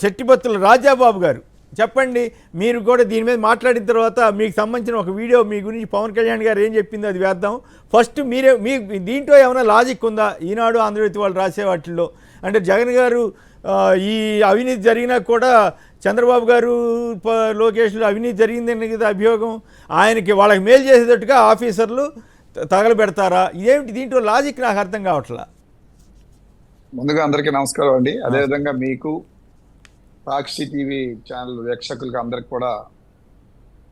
శెట్టిబత్తుల రాజాబాబు గారు. చెప్పండి, మీరు కూడా దీని మీద మాట్లాడిన తర్వాత మీకు సంబంధించిన ఒక వీడియో మీ గురించి పవన్ కళ్యాణ్ గారు ఏం చెప్పిందో అది వేద్దాం. ఫస్ట్ మీ దీంట్లో ఏమైనా లాజిక్ ఉందా? ఈనాడు ఆంధ్రజ్యోతి వాళ్ళు రాసే వాటిల్లో అంటే జగన్ గారు ఈ అవినీతి జరిగినా కూడా చంద్రబాబు గారు లోకేష్లో అవినీతి జరిగిందని కదా అభియోగం, ఆయనకి వాళ్ళకి మేలు చేసేటట్టుగా ఆఫీసర్లు తగలబెడతారా? ఇదేమిటి దీంట్లో లాజిక్? నాకు అర్థం కావట్లా. ముందుగా అందరికీ నమస్కారం అండి. అదేవిధంగా మీకు సాక్షి టీవీ ఛానల్ వీక్షకులకు అందరికి కూడా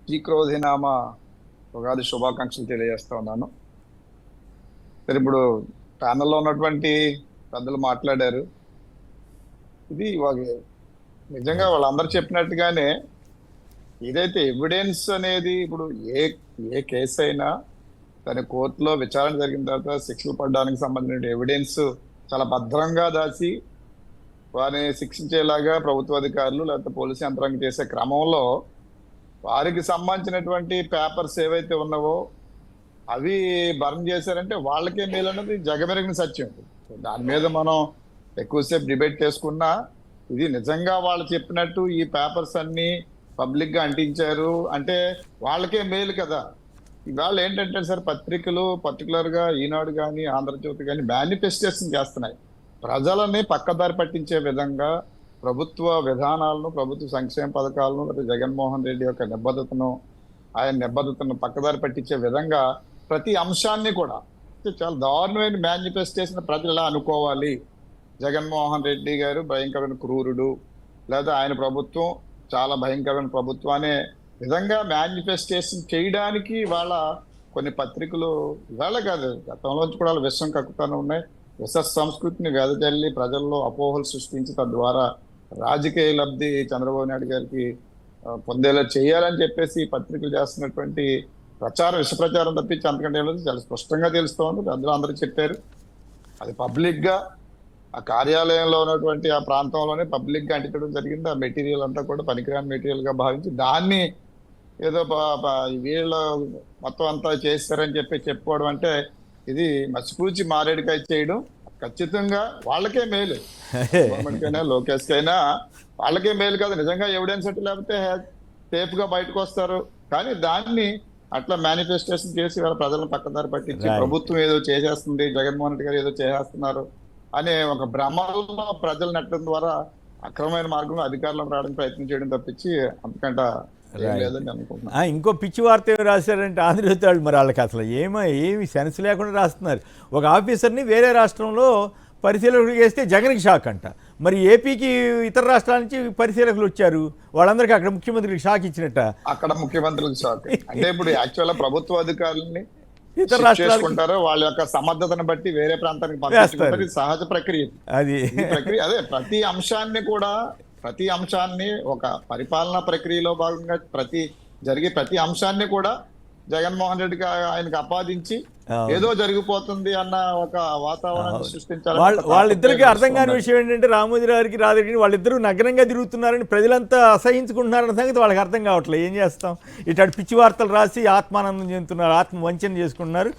శ్రీక్రోధినామ ఉగాది శుభాకాంక్షలు తెలియజేస్తా ఉన్నాను. సరే, ఇప్పుడు ప్యానల్లో ఉన్నటువంటి పెద్దలు మాట్లాడారు. ఇది నిజంగా వాళ్ళందరూ చెప్పినట్టుగానే ఏదైతే ఎవిడెన్స్ అనేది ఇప్పుడు ఏ కేసు అయినా దాని కోర్టులో విచారణ జరిగిన తర్వాత శిక్షలు పడడానికి సంబంధించిన ఎవిడెన్స్ చాలా భద్రంగా దాచి వారిని శిక్షించేలాగా ప్రభుత్వ అధికారులు లేకపోతే పోలీసు యంత్రాంగం చేసే క్రమంలో వారికి సంబంధించినటువంటి పేపర్స్ ఏవైతే ఉన్నావో అవి బర్న్ చేశారంటే వాళ్ళకే మేలు అన్నది జగమెరిగిన సత్యం. దాని మీద మనం ఎక్కువసేపు డిబేట్ చేసుకున్నా ఇది నిజంగా వాళ్ళు చెప్పినట్టు ఈ పేపర్స్ అన్ని పబ్లిక్ గా అంటించారు అంటే వాళ్ళకే మేలు కదా. ఇవాళ ఏంటంటే సార్, పత్రికలు పర్టికులర్ గా ఈనాడు కానీ ఆంధ్రజ్యోతి కానీ మేనిఫెస్టేషన్ చేస్తున్నాయి. ప్రజలని పక్కదారి పట్టించే విధంగా ప్రభుత్వ విధానాలను, ప్రభుత్వ సంక్షేమ పథకాలను, లేదా జగన్మోహన్ రెడ్డి యొక్క ఆయన నిబద్ధతను పక్కదారి పట్టించే విధంగా ప్రతి అంశాన్ని కూడా చాలా దారుణమైన మేనిఫెస్టేషన్ ప్రజలు ఎలా అనుకోవాలి, జగన్మోహన్ రెడ్డి గారు భయంకరమైన క్రూరుడు లేదా ఆయన ప్రభుత్వం చాలా భయంకరమైన ప్రభుత్వం అనే విధంగా మేనిఫెస్టేషన్ చేయడానికి వాళ్ళ కొన్ని పత్రికలు ఇవాళ కాదు గతంలోంచి కూడా విషం కక్కుతానే ఉన్నాయి. విష సంస్కృతిని వెదజల్లి ప్రజల్లో అపోహలు సృష్టించి తద్వారా రాజకీయ లబ్ధి చంద్రబాబు నాయుడు గారికి పొందేలా చేయాలని చెప్పేసి పత్రికలు చేస్తున్నటువంటి విష ప్రచారం తప్పించి అంతకంటే చాలా స్పష్టంగా తెలుస్తోంది. అందులో అందరూ చెప్పారు. అది పబ్లిక్ గా ఆ కార్యాలయంలో ఉన్నటువంటి ఆ ప్రాంతంలోనే పబ్లిక్ గా అంటించడం జరిగింది. ఆ మెటీరియల్ అంతా కూడా పనికిరాని మెటీరియల్ గా భావించి దాన్ని ఏదో వీళ్ళు మొత్తం అంతా చేస్తారని చెప్పుకోవడం అంటే ఇది మసిపూచి మారేడుకాయ చేయడం. ఖచ్చితంగా వాళ్ళకే మేలు, గవర్నమెంట్ కైనా లోకేష్ కైనా వాళ్ళకే మేలు కాదు. నిజంగా ఎవిడెన్స్ అంటే లేకపోతే సేఫ్ గా బయటకు వస్తారు. కానీ దాన్ని అట్లా మేనిఫెస్టేషన్ చేసి వాళ్ళ ప్రజలను పక్కదారి పట్టించి ప్రభుత్వం ఏదో చేసేస్తుంది, జగన్మోహన్ రెడ్డి గారు ఏదో చేసేస్తున్నారు అనే ఒక భ్రమలో ప్రజలు నెట్టడం ద్వారా అక్రమమైన మార్గంలో అధికారంలోకి రావడానికి ప్రయత్నం చేయడం తప్పించి అంతకంటే లేదని అనుకుంటున్నాను. ఇంకో పిచ్చి వార్త ఏమి రాశారంటే ఆంధ్రజ్యోతి వాళ్ళు, మరి వాళ్ళకి అసలు ఏమి సెన్స్ లేకుండా రాస్తున్నారు. ఒక ఆఫీసర్ని వేరే రాష్ట్రంలో పరిశీలకులు చేస్తే జగన్కి షాక్ అంట. మరి ఏపీకి ఇతర రాష్ట్రాల నుంచి పరిశీలకులు వచ్చారు, వాళ్ళందరికీ అక్కడ ముఖ్యమంత్రికి షాక్ ఇచ్చినట్ట. అక్కడ ముఖ్యమంత్రికి షాక్ అంటే ఇప్పుడు యాక్చువల్ ప్రభుత్వ అధికారులని ఇతర రాష్ట్రాలు వాళ్ళ యొక్క సమర్థతను బట్టి వేరే ప్రాంతానికి పంపిస్తారు. సహజ ప్రక్రియ అది. అదే ప్రతి అంశాన్ని ఒక పరిపాలనా ప్రక్రియలో భాగంగా ప్రతి అంశాన్ని కూడా జగన్మోహన్ రెడ్డికి ఆయనకు ఆపాదించి ఏదో జరిగిపోతుంది అన్న ఒక వాతావరణాన్ని సృష్టించాలి. వాళ్ళిద్దరికి అర్థం కాని విషయం ఏంటంటే రామోజీరావుకి రాధరెడ్డి వాళ్ళిద్దరూ నగ్నంగా తిరుగుతున్నారని ప్రజలంతా అసహించుకుంటున్నారన్న సంగతి వాళ్ళకి అర్థం కావట్లేదు. ఏం చేస్తాం? ఇటు పిచ్చి వార్తలు రాసి ఆత్మానందం చెందుతున్నారు, ఆత్మ వంచన చేసుకుంటున్నారు.